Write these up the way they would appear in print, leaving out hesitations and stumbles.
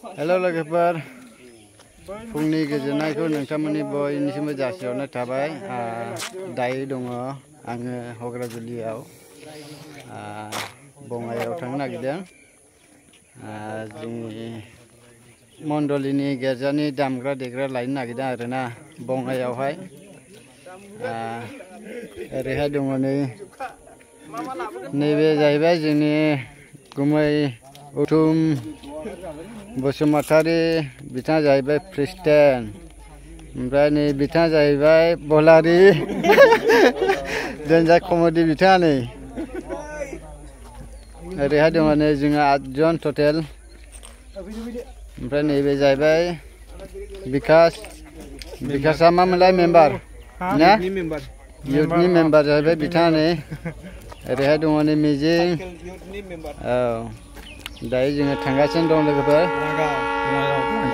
Hello लोगोफोर फुंनि गोजोननायखौ नोंथांमोननि बयनिसिमबो जासिहरनाय थाबाय दायो दङ आङो हग्राजुलियाव बङाइयाव थांनो नागिरदों जोंनि मण्डलिनि गिर्जानि दामग्रा देग्रा लायनो नागिरदों आरोना बङाइयावहाय ओरैहाय दङ नैबे जाहैबाय जोंनि गुमै उथुम बसुमतारी बिथाङा जाहैबाय प्रेसिडेन्ट ओमफ्राय नै बिथाङा जाहैबाय बलारि देन्जार कमेडि बिथाङा नै ओरैहाय दङ नै जोङो 8 जन टटेल ओमफ्राय नैबे जाहैबाय बिकासआ मामोनलाय मेम्बार ना इउथनि मेम्बार जाहैबाय बिथाङा नै ओरैहाय दङ नै मिजिं औ दायो जोङो थांगासिनो दं लोगोफोर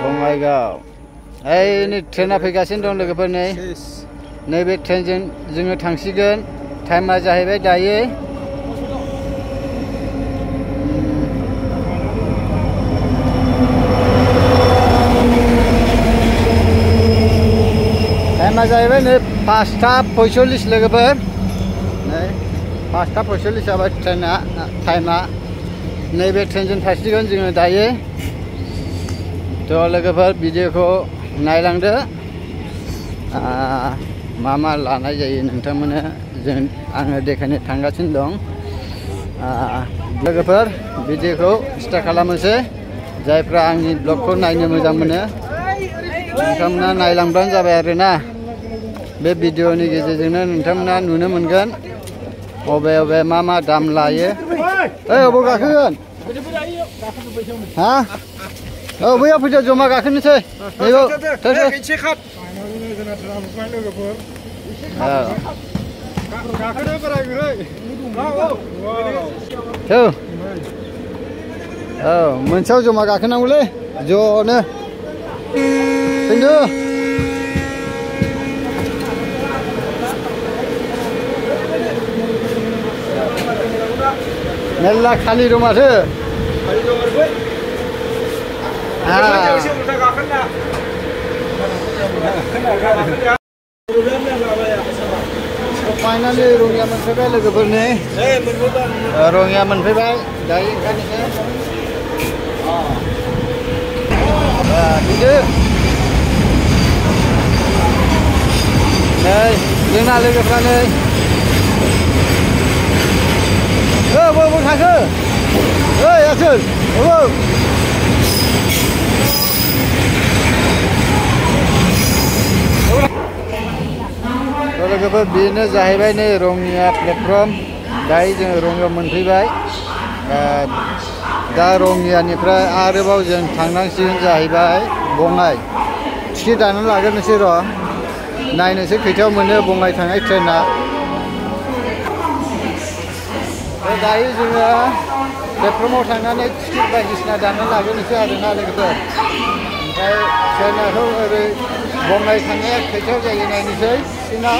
बङाइगाव ओइ नै ट्रेना फैगासिनो दं लोगोफोर नै नैबे ट्रेनजों जोङो थांसिगोन टाइमा जाहैबाय दायो टाइमा जाहैबाय नै 5:45 लोगोफोर नै 5:45 जाबाय ट्रेना टाइमा नैबे ट्रेनजों थांसिगोन जोङो दायो थ' लोगोफोर भिडिअखौ नायलांदो मा लानाय जायो नोंथांमोननो आङो देखायनो थांगासिनो दं लोगोफोर भिडिअखौ स्टार्ट खालामनोसै जायफ्रा आंनि ब्लगखौ नायनो मोजां मोनो नोंथांमोना नायलांब्लानो जाबाय आरोना बे भिडिअनि गेजेरजोंनो नोंथांमोना नुनो मोनगोन अबे मा दाम लायो ओइ अबाव गाखोगोन हा औ बैयाव फैदो जमा गाखोनोसै नैबाव औ मोनसेयाव जमा गाखोनांगौलै ज'नो फैदो मेल्ला खालि दं माथो फाइनालि रङिया मोनफैबाय लोगोफोरनि रङिया मोनफैबाय दायो ओंखारनोसै बिदि नै जोंना लोगोफ्रा नै बबाव थाखो ओइ आसोल बबाव लोगोफोर बेनो जाहैबाय नै रङिया प्लेटफर्म दायो जोङो रङियाव मोनफैबाय दा रङियानिफ्राय आरोबाव जों थांनांसिगोन जाहैबाय बङाइ टिकेट दाननानै लाग्रोनोसै र' नायनोसै खैथायाव मोनो बङाइ थांनाय ट्रेना दायो जोङो प्लेटफर्माव थांनानै टिकेट बायदिसिना दाननानै लाग्रोनोसै आरोना लोगोफोर ओमफ्राय ट्रेनाखौ ओरै बङाइ थांनाया खैथायाव जायो नायनोसै सिङाव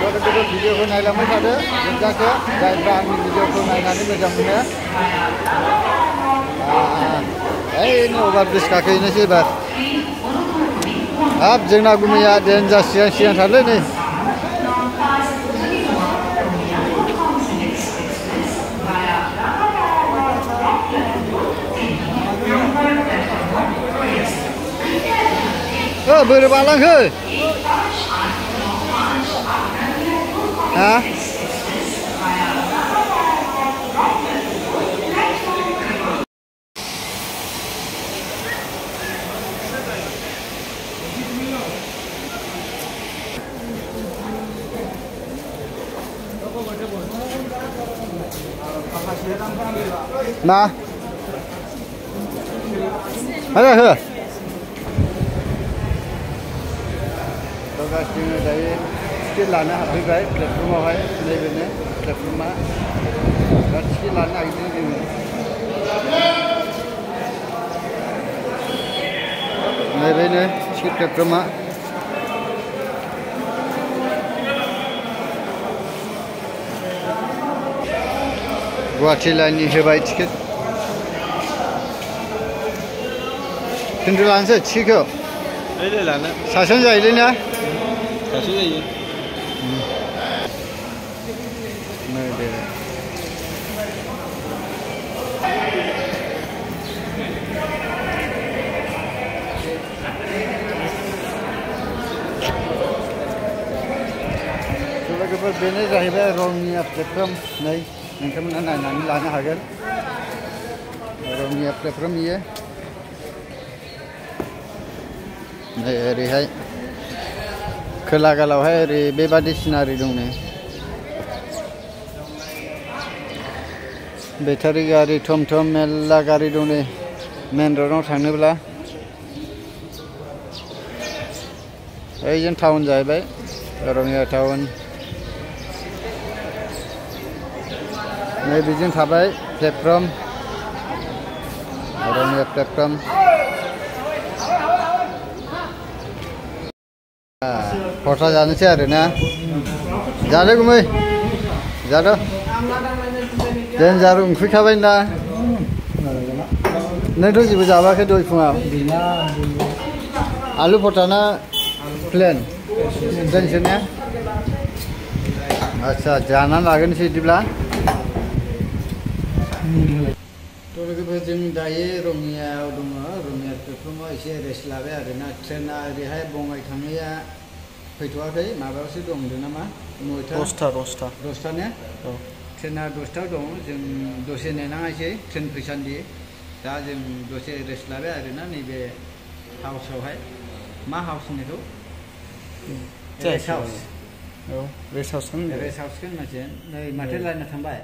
लोगोफोर भिडिअखौ नायलांबाय थादो जोबजासे जायफ्रा आंनि भिडिअखौ नायनानै मोजां मोनो ओइनो अभार ब्रिज गाखोहैनोसै एबार हाब जोंना गुमैया देन्जार सिगां थारलै नै बोरै बारलांखो हा मा हो जोङो दायो टिकेट लानो हाफैबाय प्लेटफर्मावहाय नैबेनो प्लेटफर्मा दा टिकेट लानो नागिरदों जोङो नैबेनो टिकेट प्लेटफर्मा गुवाहाटी लाइननि होबाय टिकेट खिन्थु लानोसै थिखौ लाना सासेयानो जायोलै ना सासे जायो लोगोफोर बेनो जाहैबाय रङिया प्लेटफर्म नै नोंथांमोना नायनानै लानो हागोन रङिया प्लेटफर्म इयो नै ओरैहाय खोलागालावहाय ओरै बेबादि सिनारि दं नै बेटारि गारि थम थम मेल्ला गारि दं नै मेन र'डआव थांनोब्ला ओइजों टाउन जाहैबाय रङिया टाउन नै बेजों थाबाय प्लेटफर्म रङिया प्लेटफर्म फटा जानोसै आरो ना जादो गुमै जादो देनजार उखैखाबाय ना नोंथ' जेबो जाबाखै दहाय फुङाव आलु फटा ना प्लेन दोनसै ने आच्छा जानानै लाग्रोनोसै बिदिब्ला लोगोफोर जों दायो रङियायाव दङ रङिया प्लेटफर्माव एसे रेस्ट लाबाय आरोना ट्रेना ओरैहाय बङाइगावनिया फैथ'वाखै माबायावसो दं होनदों नामा 10:10 ने औ ट्रेना 10:00 दं जों दसे नेनाङासै ट्रेन फैसान्दि दा जों दसे रेस्ट लाबाय आरोना नैबे हाउसआवहाय मा हाउस होननायखौ रेस्ट हाउस औ रेस्ट हाउसखौ होननांसिगोन नै माथो लायना थांबाय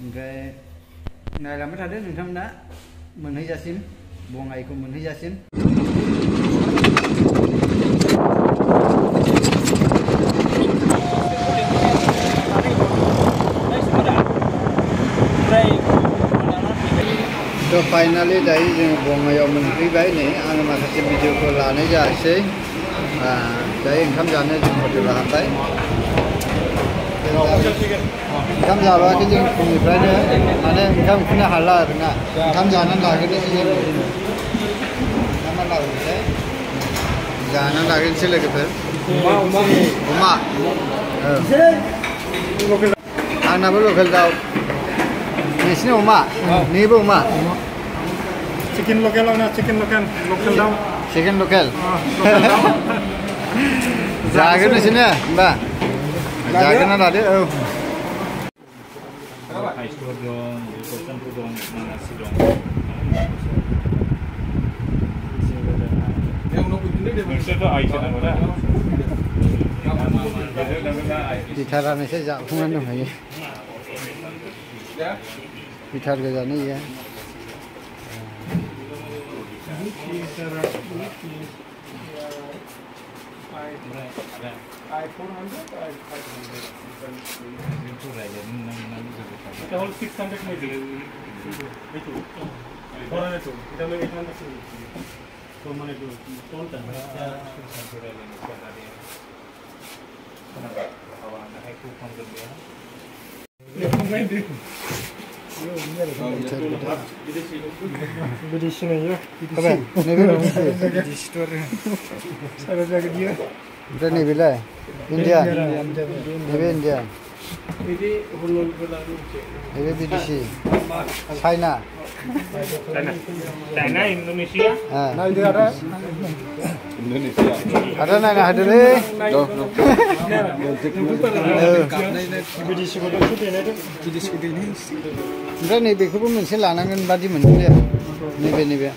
ओमफ्राय नायलांबाय थादो नोंथांमोना मोनहैजासिम बङाइखौ मोनहैजासिम थ' फाइनालि दायो जोङो बङाइआव मोनफैबाय नै आङो माखासे भिडिअखौ लानाय जायासै दायो ओंखाम जानो जों हटेलाव हाबबाय ओंखाम जाबाखै जों फुंनिफ्रायनो माने ओंखाम उखैनो हाला आरोना ओंखाम जानानै लाग्रोनोसै जों ओंखाम लाग्रोनोसै जानानै लाग्रोनोसै लोगोफोर अमा आंनाबो लकेल दाउ नोंसिनि अमा नैबो अमा चिकेन लकेल ना चिकेन लकेल दाउ चिकेन लकेल जाग्रोनोसै ने होमबा जाग्रोना लादो औ बिथारानोसै जाफुंनानै दंखायो बिथार गोजानो इयो Bidisin aja. Apa? Udah nih bila India. Ini India. Ini bidisi. China. China Indonesia. Nah itu ada. Indonesia. Ada nana ada nih. Bidisi kau bidisi ini. ओमफ्राय नैबेखौबो मोनसे लानांगोन बादि मोनदों नैबे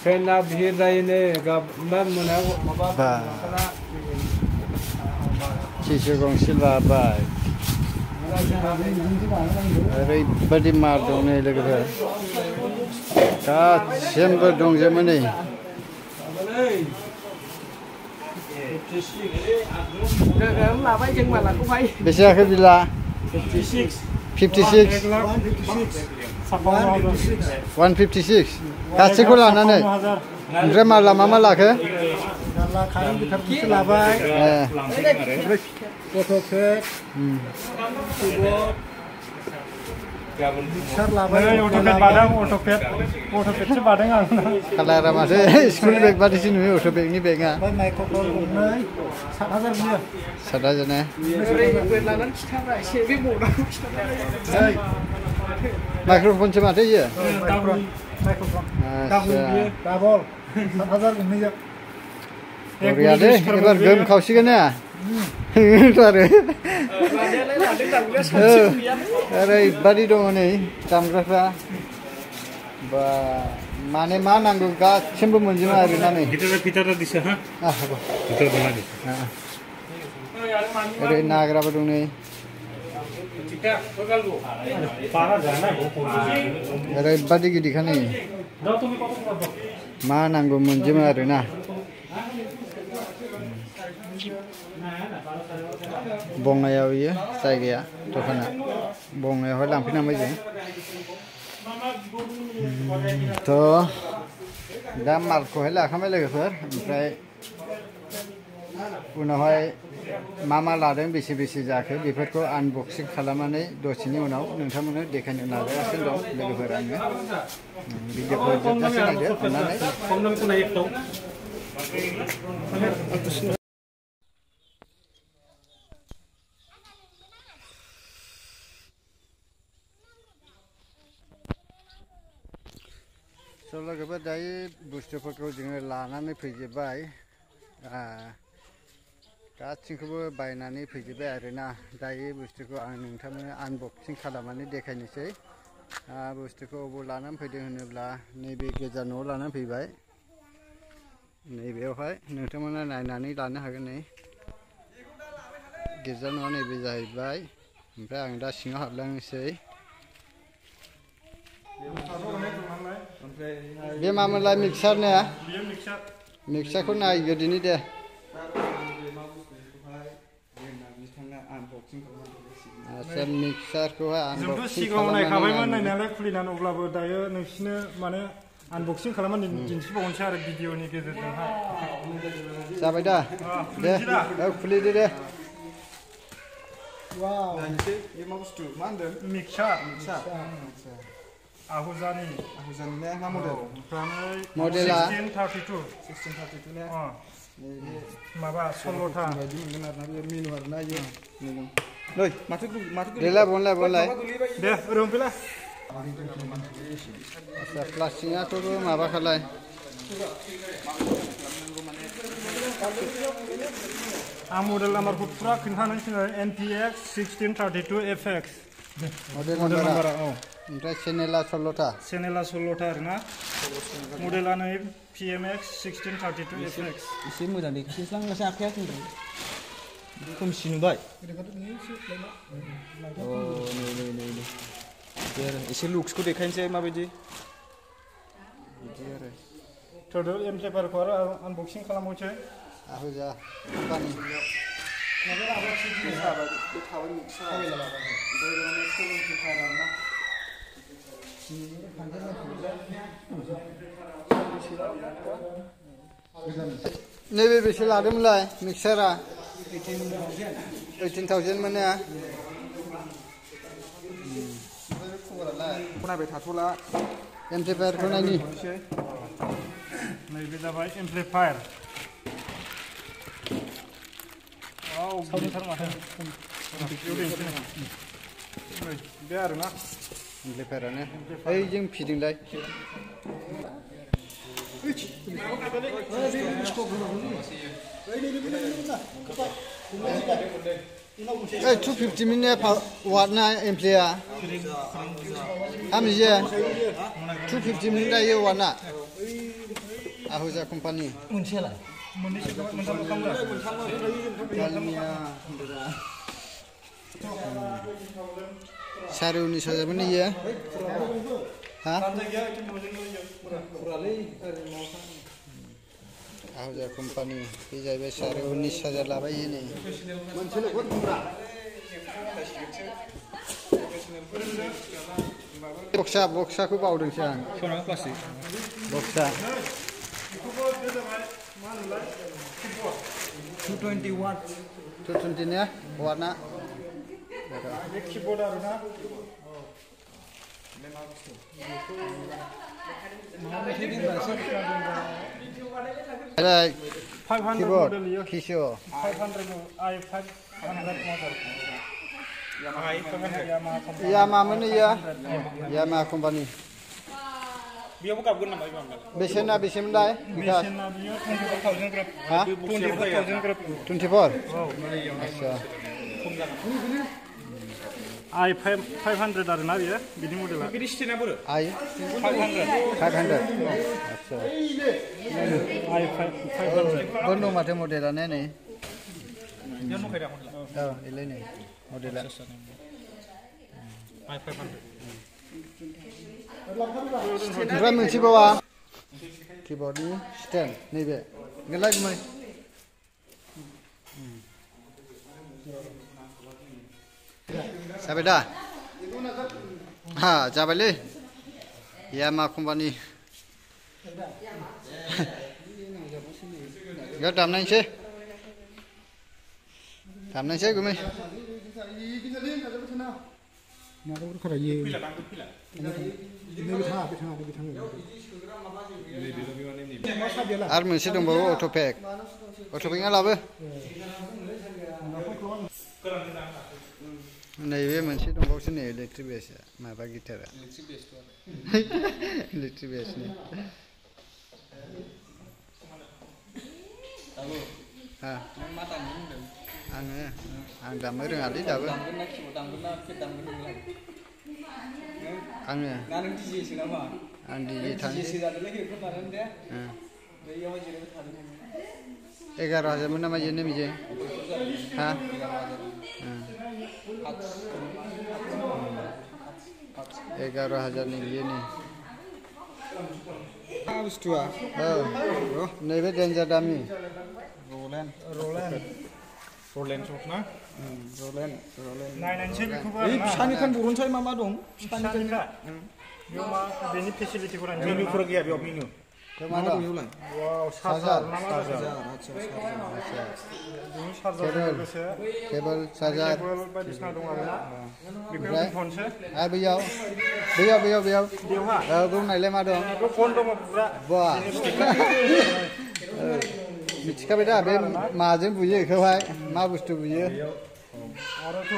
ट्रेना भिर जायोनो गाबोन मोनायाव माबा सिसु गंसे लाबाय ओरैबादि मार दं नै लोगोफोर गासिबो दंजोबो नै बेसे जाखो बिला 56 156 गासैखौ लानानै ओमफ्राय माला मा लाखो कालारा माथो स्कुल बेग बादिसो नुयो अट' बेगनि बेगा 7,000 ने माइक्र'फनसो माथो इयो बरिया दे एबार गोम खावसिगोन ना ओरैबादि दङ नै दामग्राफ्रा बा माने मा नांगौ गासिबो मोनजोबो आरोना नै ओरै नाग्राबो दं नै ओरैबादि गिदिरखा नै मा नांगौ मोनजोबो आरोना बङाइयाव इयो जायगाया दखाना बङाइयावहाय लांफैनांबाय जों थ' दा मालखौहाय लाखांबाय लोगोफोर ओमफ्राय उनावहाय मा लादों बेसे जाखो बेफोरखौ आनबक्सिं खालामनानै दसेनि उनाव नोंथांमोननो देखायनो नाजागासिनो दं लोगोफोर आङो भिडिअखौ जोबजासे नायदो अननानै लोगोफोर दायो बुस्थुफोरखौ जोङो लानानै फैजोब्बाय गासिखौबो बायनानै फैजोब्बाय आरोना दायो बुस्थुखौ आं नोंथांमोननो आनबक्सिं खालामनानै देखायनोसै बुस्थुखौ अबाव लानानै फैदों होनोब्ला नैबे गोजा न'आव लानानै फैबाय नैबेयावहाय नोंथांमोना नायनानै लानो हागोन नै गिर्जा न'आ नैबे जाहैबाय ओमफ्राय आं दा सिङाव हाबलांनोसै बे मामोनलाय मिक्सार ने मिक्सारखौ नायग्रोदिनि दे आच्छा मिक्सारखौहाय आनबक्सिं खालामनायखाबायमोन नायनायालाय खुलिनानै अब्लाबो दायो नोंसिनो माने आनबक्सिं खालामनानै दिन्थिबावनोसै आरो भिडिअनि गेजेरजोंहाय जाबाय दा दे खुलिदो दे वाव ये मा बुस्थु मा होनदों मिक्सार आहुजानि ने मा मडेला 1632 ने माबा 16था बायदि मोनगोन आरोना बे मेनु आरोना इयो नै माथो देला बनलाय दे ओरैनो फैला आच्छा प्लास्टिकआखौबो माबा खालाय आं मडेल नाम्बारखौ फुरा खिन्थानोसै NPX 1632FX मडेल नाम्बारा ओमफ्राय चेनेला 16था आरोना मडेला नै PMX 1632FX एसे मोजां देखायस्लांगासै आखाया खिन्थु खोमसि नुबाय एसे लुक्सखौ देखायनोसै माबायदि बिदि आरो थोदो एमप्लिफायारखौ आरो आनबक्सिं खालामबावसै आहुजा कम्पानि नैबे बेसे लादोंमोनलाय मिक्सारा 18,000 मोनो नायबाय थाथ'ला एमप्लिफायारखौ नायनि नैबे जाबाय एमप्लिफायार बे आरोना एमप्लिफायारानो ओइ जों फिदिंलाय ओइ 250 मिनि वाट ना एमप्लिया हामिजे 250 मिनि दायो वाटना आहुजा कम्पानि मोनसेयालाय साराय 19,000 मोन इयो हा आहुजा कम्पानि बे जाहैबाय साराय 19,000 लाबाय नै बक्साखौ बावदोंसो आं सना प्लास्टिक बक्सा 220 वाट 220 ने वाटना बे कीबोर्ड आरो ना कीबोर्ड किशो 500 i500 यामा मोनो यामा कम्पानि बेयावबो गाबगोन नामा बेसेना बेसेमोनलाय बेसेना बियो 24000 ग्राम हा 24000 ग्राम 24 आच्छा i500 आरो ना बियो बिदि मडेला बिदि स्टेना बोरो आई 500 आच्छा i500 बन्द' माथो मडेलानो नै बेयाव दंखायो दा मडेला औ इलाय नै मडेला i500 ओमफ्राय मोनसेबावा कीबोर्डनि स्टेन्ड नैबे नोंलाय गुमै जाबाय दा हा जाबायलै यामा कम्पानि बेयाव दामनायसै गुमै आरो मोनसे दंबावो अट'पेकआ लाबो नैबे मोनसे दंबावोसो नै इलेक्ट्रिक बेसआ माबा गिटारा इलेक्ट्रिक बेसनि हा आं दामनो रोङालै दाबो आङो आं DJ थांसै 11,000 मोन नामा इयो बिजों हा 11,000 नि बियो नै बुस्थुआ औ नैबे डेन्जार दामि रलेन सक ना रलेन नायनायसै बेखौबो ओइ फिसानिफ्राय बरनसाय मा दं फिसानिफ्राय बेयाव मा बेनि फेसिलिटिफोरा मेनुफोर गैया बेयाव मेनु मा दं वाव चार्जार ना मा चार्जार बेनि चार्जार लोगोसे केबल चार्जार केबल बायदिसिना दं आरो ना बेखौ दोनथ'नोसै आरो बैयाव बेवहा बुंनायलाय मा दं बेखौ फन दङ बुरा बा मिथिखाबाय दा बे माजों बुयो बेखौहाय मा बुस्थु बुयो आरोथ'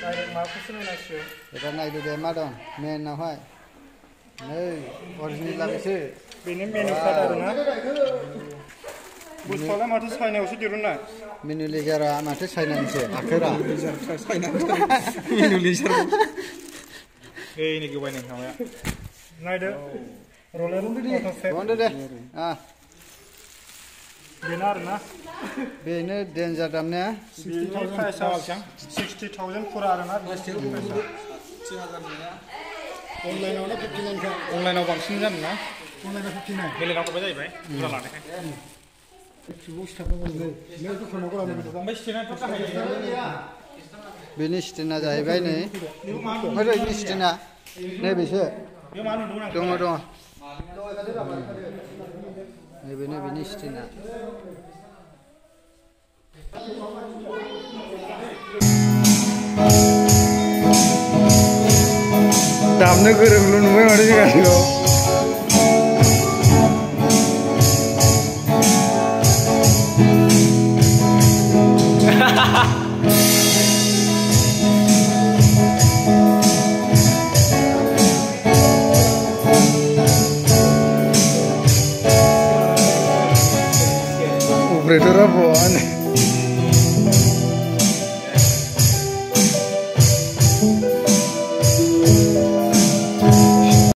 डाइरेक्ट माबाखौसो नायनांसिगौ एबार नायदो दे मा दं मेनावहाय नै अरिजिनेलाबोसो बेनि मेनु कार्ड आरो ना बुस्थुआलाय माथो चाइनायावसो दिरुननाय मेनु लेजारा माथो चाइनानिसो आखोरा मेनु लेजार ओइ नै गोबाय नै माबाया नायदो रलेन बन्दो दे बेनो आरो ना बेनो डेन्जार दामनाया बेनि प्राइसआ 60,000 फुरा आरो ना अनलाइनाव ना 59 खा अनलाइनाव बांसिन जानो ना अनलाइनाव 59 बेलेगाव हरबाय जाहैबाय बुरजा लानायखाय ओमफ्राय स्टेनाथ' गाहाय बेनि स्टेना जाहैबाय नै ओमफ्राय बेनि स्टेना नैबेसो दङ नैबेनो बेनि स्टेना दामनो गोरोंल' नुबाय माथो जों गासिबो